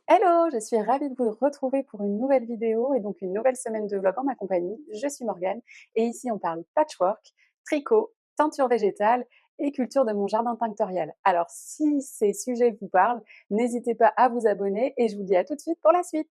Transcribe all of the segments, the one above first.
Hello, je suis ravie de vous retrouver pour une nouvelle vidéo et donc une nouvelle semaine de vlog en ma compagnie. Je suis Morgane et ici on parle patchwork, tricot, teinture végétale et culture de mon jardin tinctorial. Alors si ces sujets vous parlent, n'hésitez pas à vous abonner et je vous dis à tout de suite pour la suite.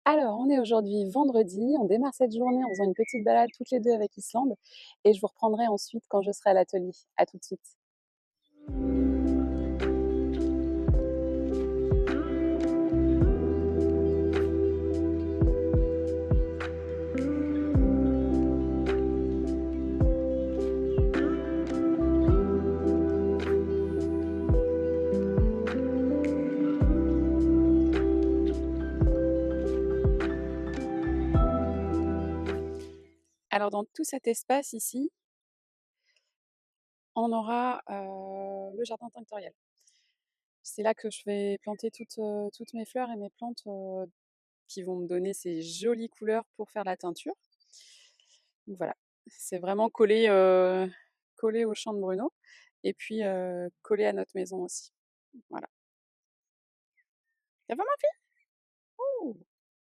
Alors, on est aujourd'hui vendredi, on démarre cette journée en faisant une petite balade toutes les deux avec Islande et je vous reprendrai ensuite quand je serai à l'atelier. À tout de suite. Alors dans tout cet espace ici, on aura le jardin tinctorial. C'est là que je vais planter toutes mes fleurs et mes plantes qui vont me donner ces jolies couleurs pour faire la teinture. Donc voilà, c'est vraiment collé au champ de Bruno et puis collé à notre maison aussi. Voilà. Ça va ma fille? Oh,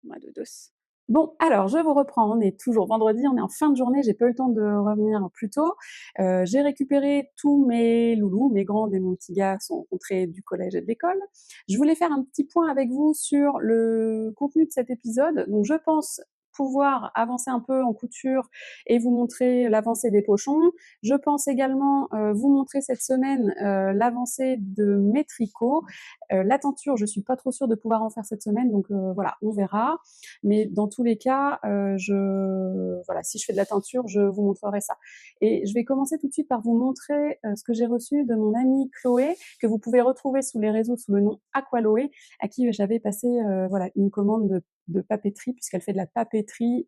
ma dodos. Bon, alors je vous reprends, on est toujours vendredi, on est en fin de journée, j'ai pas eu le temps de revenir plus tôt. J'ai récupéré tous mes loulous, mes grands et mon petit gars sont rentrés du collège et de l'école. Je voulais faire un petit point avec vous sur le contenu de cet épisode. Donc je pense pouvoir avancer un peu en couture et vous montrer l'avancée des pochons. Je pense également vous montrer cette semaine l'avancée de mes tricots. La teinture, je suis pas trop sûre de pouvoir en faire cette semaine, donc voilà, on verra. Mais dans tous les cas, voilà, si je fais de la teinture, je vous montrerai ça. Et je vais commencer tout de suite par vous montrer ce que j'ai reçu de mon amie Chloé, que vous pouvez retrouver sous les réseaux sous le nom Aqualoé, à qui j'avais passé voilà, une commande de papeterie, puisqu'elle fait de la papeterie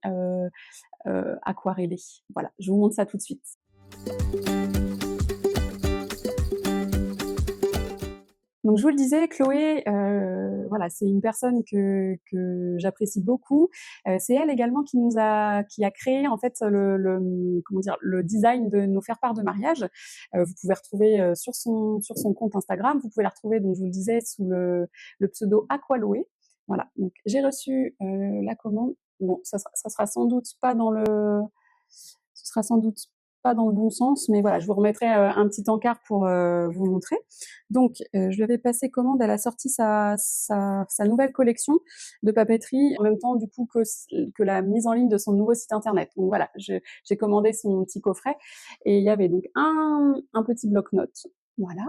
aquarellée. Voilà, je vous montre ça tout de suite. Donc je vous le disais, Chloé, voilà, c'est une personne que j'apprécie beaucoup. C'est elle également qui a créé en fait comment dire, le design de nos faire-part de mariage. Vous pouvez retrouver sur son compte Instagram. Vous pouvez la retrouver, donc je vous le disais, sous le pseudo Aqualoé. Voilà. Donc j'ai reçu la commande. Bon, ça sera sans doute pas dans ce sera sans doute pas dans le bon sens, mais voilà, je vous remettrai un petit encart pour vous montrer. Donc, je lui avais passé commande, elle a sorti sa nouvelle collection de papeterie, en même temps du coup que la mise en ligne de son nouveau site internet. Donc voilà, j'ai commandé son petit coffret et il y avait donc un petit bloc-notes, voilà.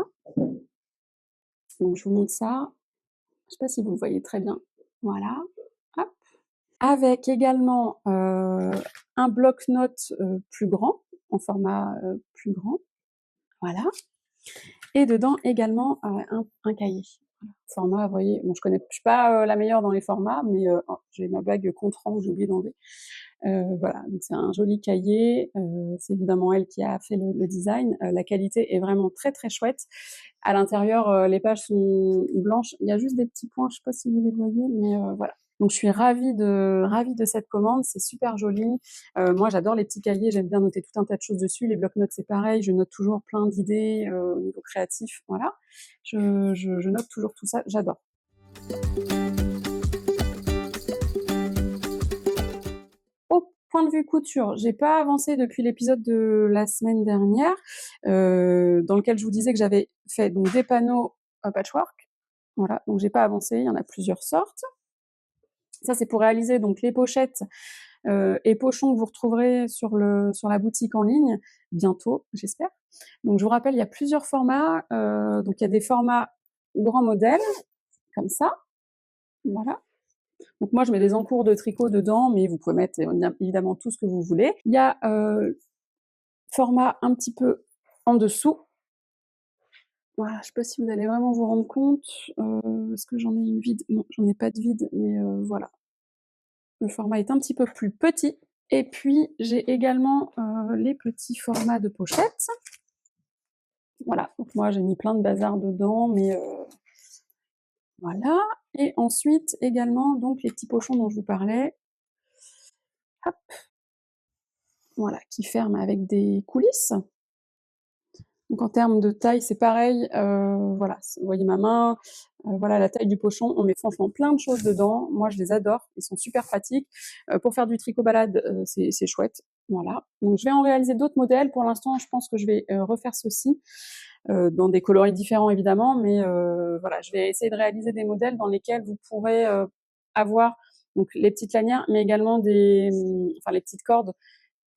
Donc je vous montre ça, je sais pas si vous le voyez très bien, voilà, hop. Avec également un bloc-notes plus grand, en format plus grand, voilà. Et dedans également un cahier. Format, vous voyez, bon, je suis pas la meilleure dans les formats, mais oh, j'ai ma bague Contran que j'ai oublié d'enlever. Voilà, donc c'est un joli cahier. C'est évidemment elle qui a fait le design. La qualité est vraiment très très chouette. À l'intérieur, les pages sont blanches. Il y a juste des petits points, je sais pas si vous les voyez, mais voilà. Donc je suis ravie de cette commande, c'est super joli. Moi j'adore les petits cahiers, j'aime bien noter tout un tas de choses dessus. Les blocs-notes c'est pareil, je note toujours plein d'idées au niveau créatif, voilà. Je note toujours tout ça, j'adore. Au point de vue couture, j'ai pas avancé depuis l'épisode de la semaine dernière, dans lequel je vous disais que j'avais fait donc des panneaux patchwork. Voilà, donc j'ai pas avancé, il y en a plusieurs sortes. Ça, c'est pour réaliser donc les pochettes et pochons que vous retrouverez sur la boutique en ligne bientôt, j'espère. Donc je vous rappelle, il y a plusieurs formats. Donc il y a des formats grand modèle, comme ça, voilà. Donc moi, je mets des encours de tricot dedans, mais vous pouvez mettre évidemment tout ce que vous voulez. Il y a format un petit peu en dessous, Voilà, je sais pas si vous allez vraiment vous rendre compte, est-ce que j'en ai une vide? Non, j'en ai pas de vide, mais voilà. Le format est un petit peu plus petit et puis j'ai également, les petits formats de pochettes. Voilà, donc moi j'ai mis plein de bazar dedans, mais voilà. Et ensuite également donc les petits pochons dont je vous parlais. Hop, voilà, qui ferment avec des coulisses. Donc en termes de taille, c'est pareil, voilà, vous voyez ma main, voilà la taille du pochon. On met franchement plein de choses dedans. Moi, je les adore, ils sont super pratiques. Pour faire du tricot balade, c'est chouette, voilà. Donc je vais en réaliser d'autres modèles. Pour l'instant, je pense que je vais, refaire ceux-ci, dans des coloris différents évidemment, mais voilà, je vais essayer de réaliser des modèles dans lesquels vous pourrez, avoir donc les petites lanières, mais également des, enfin les petites cordes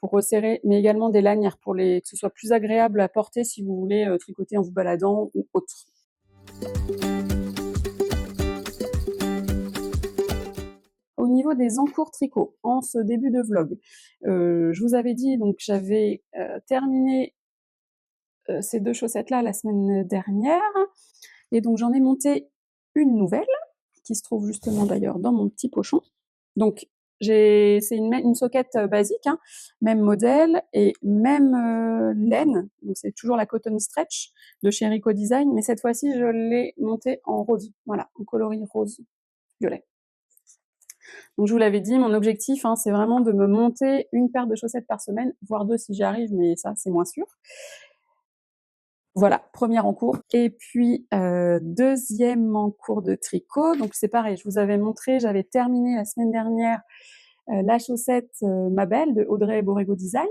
pour resserrer, mais également des lanières pour que ce soit plus agréable à porter si vous voulez tricoter en vous baladant ou autre. Au niveau des encours tricot, en ce début de vlog, je vous avais dit donc j'avais terminé ces deux chaussettes-là la semaine dernière, et donc j'en ai monté une nouvelle qui se trouve justement d'ailleurs dans mon petit pochon. Donc c'est une soquette basique, hein, même modèle et même laine. Donc c'est toujours la Cotton Stretch de chez Rico Design, mais cette fois-ci je l'ai montée en rose, voilà, en coloris rose violet. Donc je vous l'avais dit, mon objectif, hein, c'est vraiment de me monter une paire de chaussettes par semaine, voire deux si j'y arrive, mais ça c'est moins sûr. Voilà, première en cours. Et puis deuxième en cours de tricot. Donc c'est pareil, je vous avais montré, j'avais terminé la semaine dernière la chaussette Ma Belle de Audrey Borrego Design.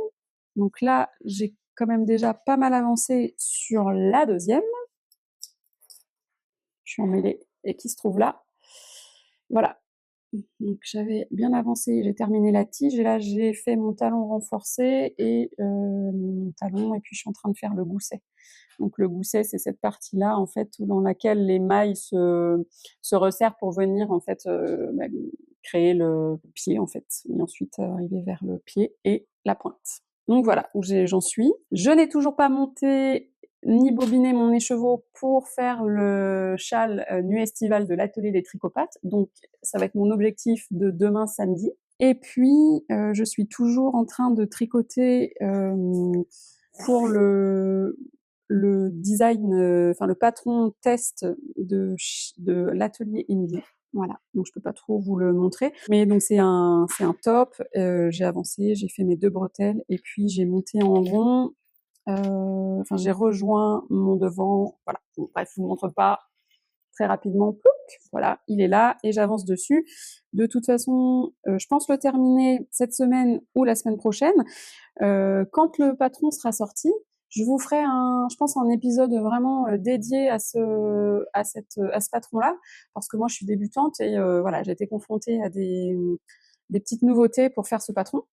Donc là, j'ai quand même déjà pas mal avancé sur la deuxième. Je suis emmêlée et qui se trouve là. Voilà. Donc j'avais bien avancé, j'ai terminé la tige et là j'ai fait mon talon renforcé et mon talon, et puis je suis en train de faire le gousset. Donc le gousset, c'est cette partie-là en fait dans laquelle les mailles se resserrent pour venir en fait créer le pied en fait, et ensuite arriver vers le pied et la pointe. Donc voilà où j'en suis. Je n'ai toujours pas monté ni bobiné mon écheveau pour faire le châle nuit estivale de l'atelier des tricopathes. Donc ça va être mon objectif de demain samedi. Et puis je suis toujours en train de tricoter pour le design, enfin le patron test de l'atelier Émilie. Voilà, donc je peux pas trop vous le montrer, mais donc c'est un top. J'ai avancé, j'ai fait mes deux bretelles et puis j'ai monté en rond. Enfin, j'ai rejoint mon devant. Voilà. Bon, bref, je vous montre pas très rapidement. Plouc, voilà, il est là et j'avance dessus. De toute façon, je pense le terminer cette semaine ou la semaine prochaine. Quand le patron sera sorti, je vous ferai je pense un épisode vraiment dédié à ce patron-là, parce que moi je suis débutante et voilà, j'ai été confrontée à des petites nouveautés pour faire ce patron.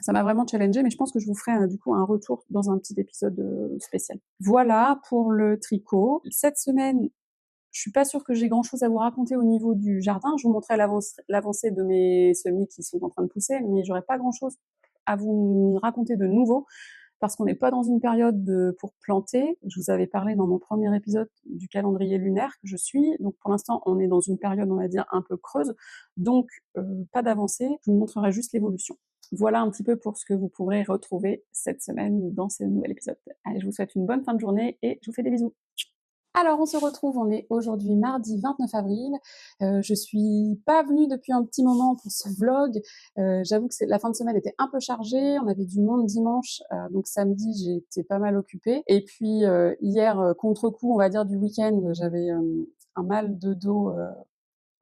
Ça m'a vraiment challengée, mais je pense que je vous ferai du coup un retour dans un petit épisode spécial. Voilà pour le tricot. Cette semaine, je suis pas sûre que j'ai grand chose à vous raconter au niveau du jardin. Je vous montrerai l'avancée de mes semis qui sont en train de pousser, mais j'aurai pas grand chose à vous raconter de nouveau parce qu'on n'est pas dans une période pour planter. Je vous avais parlé dans mon premier épisode du calendrier lunaire que je suis. Donc pour l'instant, on est dans une période, on va dire, un peu creuse. Donc pas d'avancée. Je vous montrerai juste l'évolution. Voilà un petit peu pour ce que vous pourrez retrouver cette semaine dans ce nouvel épisode. Allez, je vous souhaite une bonne fin de journée et je vous fais des bisous. Alors on se retrouve, on est aujourd'hui mardi 29 avril. Je suis pas venue depuis un petit moment pour ce vlog. J'avoue que la fin de semaine était un peu chargée, on avait du monde dimanche, donc samedi j'étais pas mal occupée. Et puis hier, contre-coup, on va dire du week-end, j'avais un mal de dos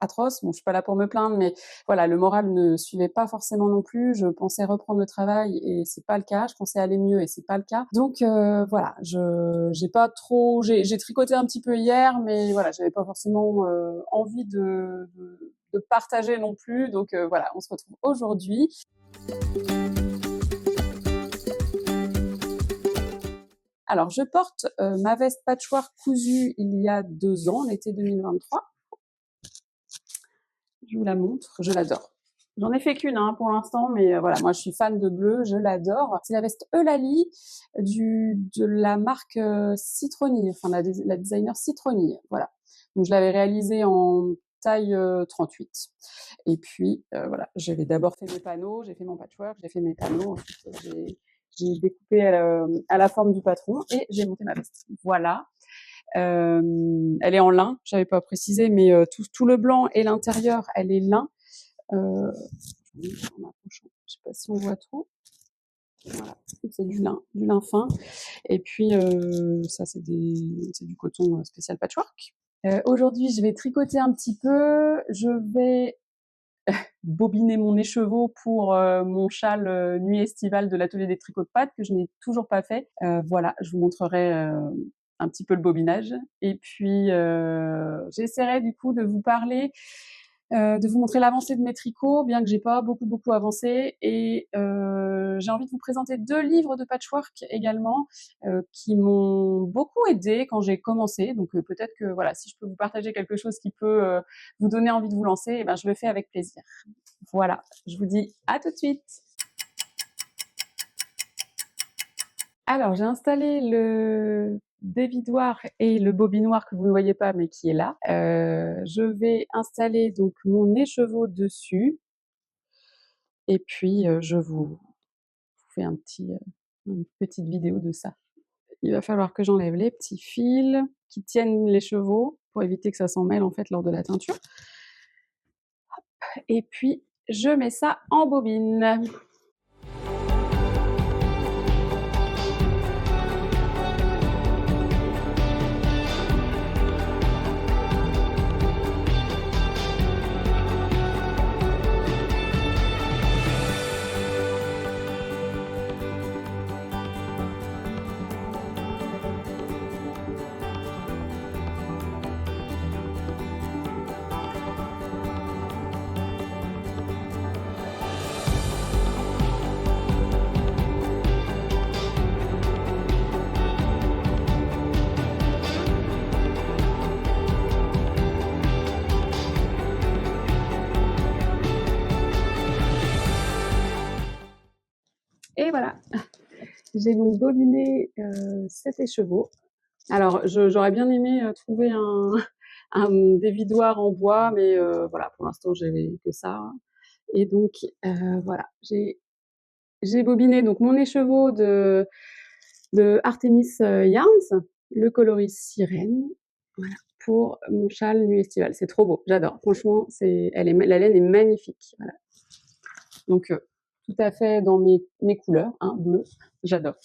atroce. Bon, je suis pas là pour me plaindre, mais voilà, le moral ne suivait pas forcément non plus. Je pensais reprendre le travail et c'est pas le cas. Je pensais aller mieux et c'est pas le cas. Donc voilà, j'ai pas trop, j'ai tricoté un petit peu hier, mais voilà, j'avais pas forcément envie de partager non plus. Donc voilà, on se retrouve aujourd'hui. Alors, je porte ma veste patchwork cousue il y a 2 ans, l'été 2023. Je vous la montre, je l'adore. J'en ai fait qu'une hein, pour l'instant, mais voilà, moi je suis fan de bleu, je l'adore. C'est la veste Eulalie de la marque Citronille, enfin la designer Citronille, voilà. Donc je l'avais réalisée en taille 38. Et puis voilà, j'avais d'abord fait mes panneaux, j'ai fait mon patchwork, j'ai fait mes panneaux, ensuite j'ai découpé à la forme du patron et j'ai monté ma veste. Voilà. Elle est en lin, j'avais pas précisé, mais tout le blanc et l'intérieur, elle est lin. Je sais pas si on voit trop. Voilà, c'est du lin fin. Et puis ça, c'est du coton spécial patchwork. Aujourd'hui, je vais tricoter un petit peu. Je vais bobiner mon écheveau pour mon châle nuit estivale de l'atelier des tricots de pâte que je n'ai toujours pas fait. Voilà, je vous montrerai un petit peu le bobinage. Et puis, j'essaierai du coup de vous parler, de vous montrer l'avancée de mes tricots, bien que j'ai pas beaucoup avancé. Et j'ai envie de vous présenter 2 livres de patchwork également, qui m'ont beaucoup aidé quand j'ai commencé. Donc peut-être que voilà, si je peux vous partager quelque chose qui peut vous donner envie de vous lancer, eh ben, je le fais avec plaisir. Voilà, je vous dis à tout de suite. Alors, j'ai installé le dévidoir et le bobinoir que vous ne voyez pas, mais qui est là. Je vais installer donc mon écheveau dessus. Et puis, je vous fais une petite vidéo de ça. Il va falloir que j'enlève les petits fils qui tiennent l'écheveau pour éviter que ça s'en mêle en fait lors de la teinture. Et puis, je mets ça en bobine. Et voilà, j'ai donc bobiné cet écheveau. Alors, j'aurais bien aimé trouver un dévidoir en bois, mais voilà, pour l'instant, j'avais que ça. Et donc, voilà, j'ai bobiné donc mon écheveau de Artemis Yarns, le coloris sirène, voilà, pour mon châle nuit estivale. C'est trop beau, j'adore. Franchement, la laine est magnifique. Voilà. Donc, tout à fait dans mes couleurs, hein, bleu, j'adore.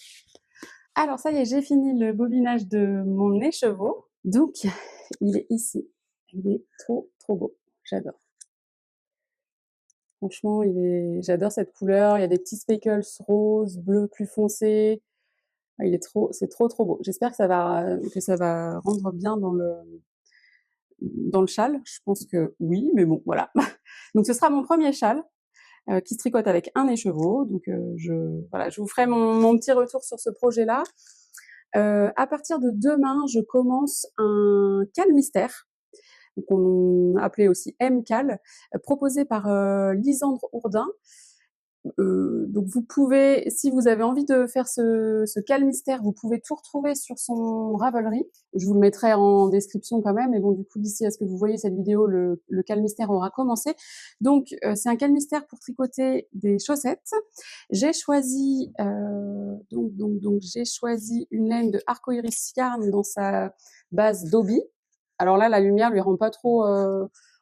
Alors ça y est, j'ai fini le bobinage de mon écheveau. Donc, il est ici. Il est trop beau. J'adore. Franchement, j'adore cette couleur. Il y a des petits speckles roses, bleu plus foncé. C'est trop beau. J'espère que ça va rendre bien dans le châle. Je pense que oui, mais bon, voilà. Donc, ce sera mon premier châle qui se tricote avec un écheveau. Donc, voilà, je vous ferai mon petit retour sur ce projet-là. À partir de demain, je commence un cal mystère, qu'on appelait aussi M-Cal, proposé par Lisandre Ourdin. Donc vous pouvez, si vous avez envie de faire ce cal mystère, vous pouvez tout retrouver sur son Ravelry. Je vous le mettrai en description quand même. Et bon, du coup, d'ici à ce que vous voyez cette vidéo, le cal mystère aura commencé. Donc, c'est un cal mystère pour tricoter des chaussettes. J'ai choisi j'ai choisi une laine de Arcoiris Yarn dans sa base Dobby. Alors là, la lumière lui rend pas trop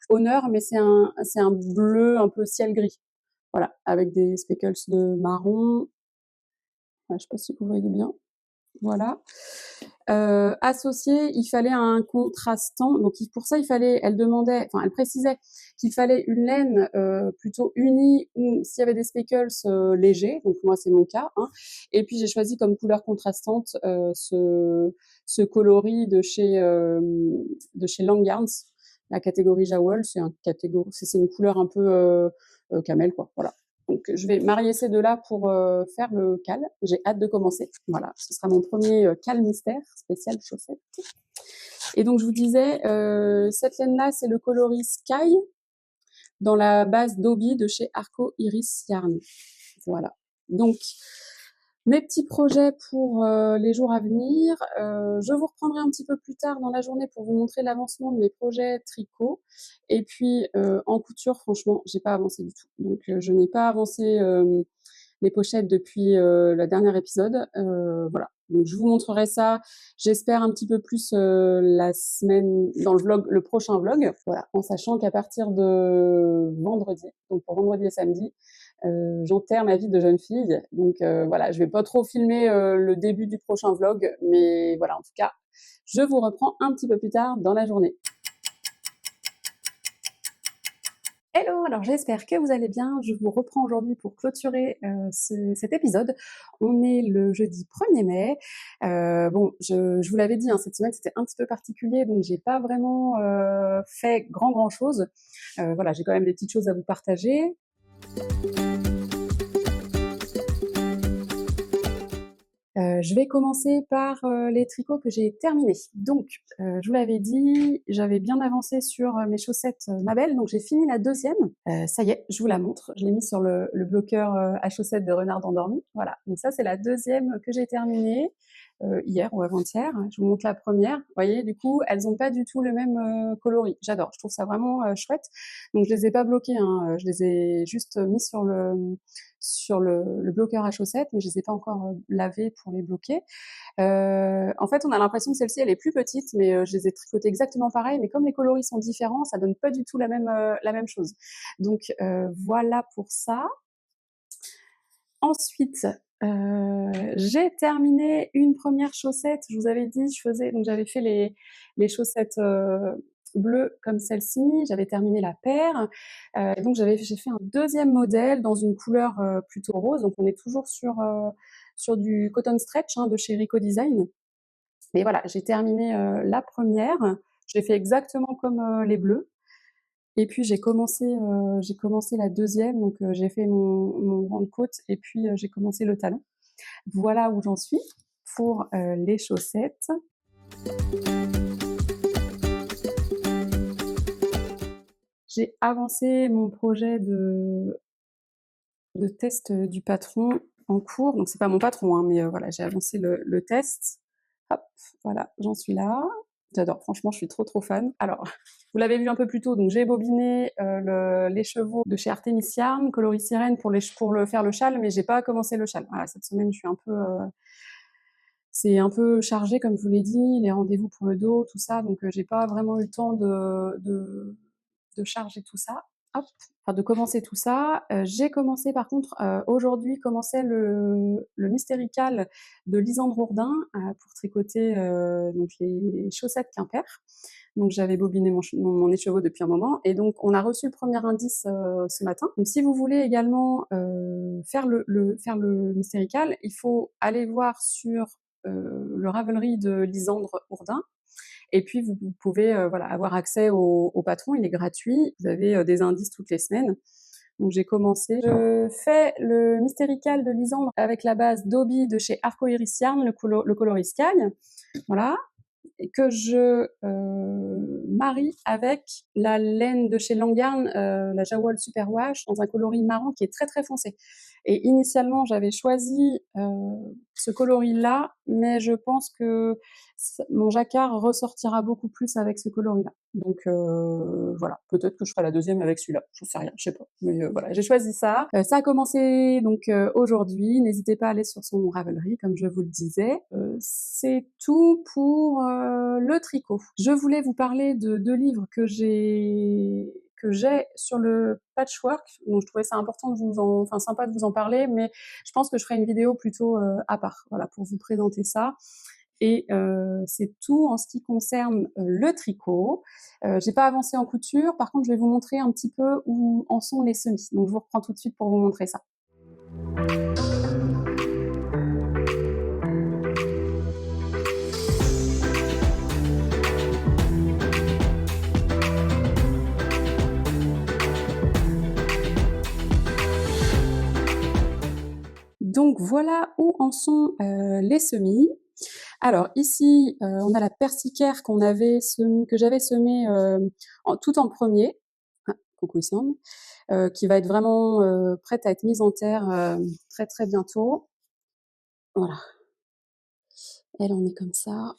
honneur, mais c'est un bleu un peu ciel gris. Voilà, avec des speckles de marron. Je sais pas si vous voyez bien. Voilà. Associé, il fallait un contrastant. Donc pour ça, elle précisait qu'il fallait une laine plutôt unie ou s'il y avait des speckles légers. Donc moi, c'est mon cas. Hein. Et puis j'ai choisi comme couleur contrastante ce coloris de chez Lang Yarns, la catégorie Jowl. C'est une couleur un peu camel, quoi. Voilà. Donc, je vais marier ces deux-là pour faire le cal. J'ai hâte de commencer. Voilà, ce sera mon premier cal mystère, spécial chaussette. Et donc, je vous disais, cette laine-là, c'est le coloris Sky. dans la base Dobby de chez Arco Iris Yarn. Voilà. Donc, mes petits projets pour les jours à venir. Je vous reprendrai un petit peu plus tard dans la journée pour vous montrer l'avancement de mes projets tricot. Et puis, en couture, franchement, j'ai pas avancé du tout. Donc, je n'ai pas avancé les pochettes depuis le dernier épisode. Voilà. Donc, je vous montrerai ça, j'espère un petit peu plus la semaine, dans le vlog, le prochain vlog. Voilà, en sachant qu'à partir de vendredi, donc pour vendredi et samedi, j'enterre ma vie de jeune fille. Donc voilà, je vais pas trop filmer le début du prochain vlog, mais voilà, en tout cas, je vous reprends un petit peu plus tard dans la journée. Hello, alors j'espère que vous allez bien. Je vous reprends aujourd'hui pour clôturer cet épisode. On est le jeudi 1er mai. Bon, je vous l'avais dit, hein, cette semaine c'était un petit peu particulier, donc j'ai pas vraiment fait grand chose. Voilà, j'ai quand même des petites choses à vous partager. Je vais commencer par les tricots que j'ai terminés. Donc, je vous l'avais dit, j'avais bien avancé sur mes chaussettes Mabel, donc j'ai fini la deuxième. Ça y est, je vous la montre. Je l'ai mis sur le bloqueur à chaussettes de Renard endormi. Voilà, donc ça c'est la deuxième que j'ai terminée hier ou avant-hier. Je vous montre la première. Vous voyez, du coup, elles n'ont pas du tout le même coloris. J'adore, je trouve ça vraiment chouette. Donc je les ai pas bloquées, hein. Je les ai juste mis sur le bloqueur à chaussettes, mais je les ai pas encore lavées pour les bloquer. En fait, on a l'impression que celle-ci, elle est plus petite, mais je les ai tricotées exactement pareil, mais comme les coloris sont différents, ça donne pas du tout la même chose. Donc voilà pour ça. Ensuite, j'ai terminé une première chaussette. Je vous avais dit, donc j'avais fait les chaussettes bleues comme celle-ci. J'avais terminé la paire. Donc j'ai fait un deuxième modèle dans une couleur plutôt rose. Donc on est toujours sur du cotton stretch de chez Rico Design. Mais voilà, j'ai terminé la première. Je l'ai fait exactement comme les bleus. Et puis j'ai commencé la deuxième, donc j'ai fait mon rang de côte et puis j'ai commencé le talon. Voilà où j'en suis pour les chaussettes. J'ai avancé mon projet de test du patron en cours. Donc c'est pas mon patron, hein, mais voilà, j'ai avancé le test. Hop, voilà, j'en suis là. J'adore, franchement, je suis trop fan. Alors, vous l'avez vu un peu plus tôt, donc j'ai bobiné les chevaux de chez Artemis Yarn, coloris sirène pour faire le châle, mais j'ai pas commencé le châle. Voilà, cette semaine, je suis un peu... c'est un peu chargé, comme je vous l'ai dit, les rendez-vous pour le dos, tout ça, donc j'ai pas vraiment eu le temps de charger tout ça. Hop, enfin de commencer tout ça. J'ai commencé par contre, aujourd'hui commençait le Mystérical de Lisandre Hourdin pour tricoter donc les chaussettes Quimper. Donc j'avais bobiné mon écheveau depuis un moment et donc on a reçu le premier indice ce matin. Donc si vous voulez également faire le Mystérical, il faut aller voir sur le Ravelry de Lisandre Hourdin. Et puis vous pouvez voilà, avoir accès au patron, il est gratuit. Vous avez des indices toutes les semaines. Donc j'ai commencé. Je fais le Mystérical de Lisandre avec la base Dobby de chez Arco Iris Yarn, le coloris Sky. Voilà. Et que je marie avec la laine de chez Langarn, la Jawol Superwash, dans un coloris marron qui est très foncé. Et initialement, j'avais choisi ce coloris-là, mais je pense que mon jacquard ressortira beaucoup plus avec ce coloris-là. Donc voilà, peut-être que je ferai la deuxième avec celui-là, j'en sais rien, je sais pas. Mais voilà, j'ai choisi ça. Ça a commencé donc aujourd'hui, n'hésitez pas à aller sur son Ravelry, comme je vous le disais. C'est tout pour le tricot. Je voulais vous parler de 2 livres que j'ai sur le patchwork, donc je trouvais ça important sympa de vous en parler, mais je pense que je ferai une vidéo plutôt à part, voilà, pour vous présenter ça. Et c'est tout en ce qui concerne le tricot. J'ai pas avancé en couture, par contre je vais vous montrer un petit peu où en sont les semis. Donc je vous reprends tout de suite pour vous montrer ça. Donc voilà où en sont les semis. Alors ici, on a la persicaire que j'avais semée tout en premier. Kokousang, qui va être vraiment prête à être mise en terre très très bientôt. Voilà, elle en est comme ça.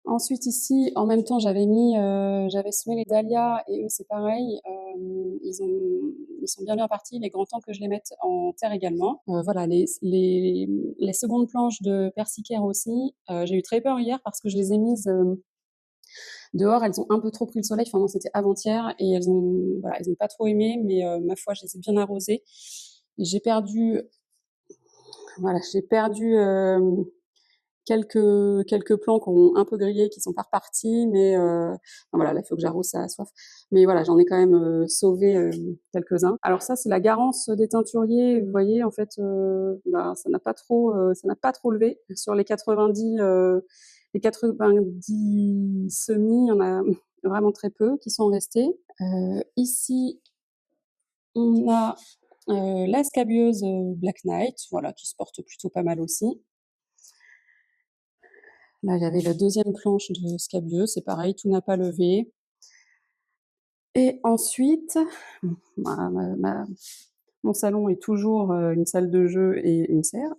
Ensuite ici, en même temps, j'avais semé les dahlias et eux c'est pareil, ils sont bien partis. Il est grand temps que je les mette en terre également. Voilà, les secondes planches de persicaire aussi, j'ai eu très peur hier parce que je les ai mises dehors, elles ont un peu trop pris le soleil. Enfin non, c'était avant-hier et elles ont pas trop aimé, mais ma foi, je les ai bien arrosées. Et j'ai perdu quelques plants qui ont un peu grillé, qui sont pas repartis, mais enfin, voilà, là il faut que j'arrose, ça a soif. Mais voilà, j'en ai quand même sauvé quelques-uns. Alors ça, c'est la garance des teinturiers. Vous voyez, en fait, ça n'a pas trop levé sur les 90 semis. Il y en a vraiment très peu qui sont restés. Ici, on a la scabieuse Black Knight, voilà, qui se porte plutôt pas mal aussi. Là, j'avais la deuxième planche de scabieuse, c'est pareil, tout n'a pas levé. Et ensuite, mon salon est toujours une salle de jeu et une serre.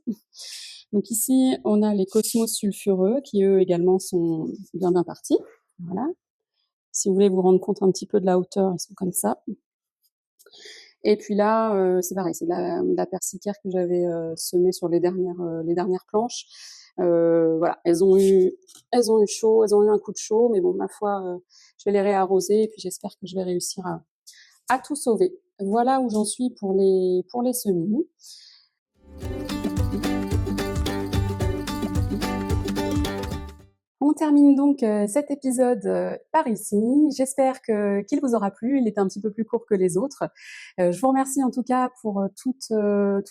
Donc ici, on a les cosmos sulfureux qui eux également sont bien partis. Voilà. Si vous voulez vous rendre compte un petit peu de la hauteur, ils sont comme ça. Et puis là, c'est pareil, c'est de la persicaire que j'avais semée sur les dernières planches. Voilà, elles ont eu chaud, elles ont eu un coup de chaud, mais bon, ma foi, je vais les réarroser et puis j'espère que je vais réussir à tout sauver. Voilà où j'en suis pour les semis. On termine donc cet épisode par ici. J'espère qu'il vous aura plu. Il était un petit peu plus court que les autres. Je vous remercie en tout cas pour tous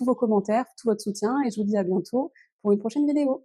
vos commentaires, tout votre soutien et je vous dis à bientôt pour une prochaine vidéo.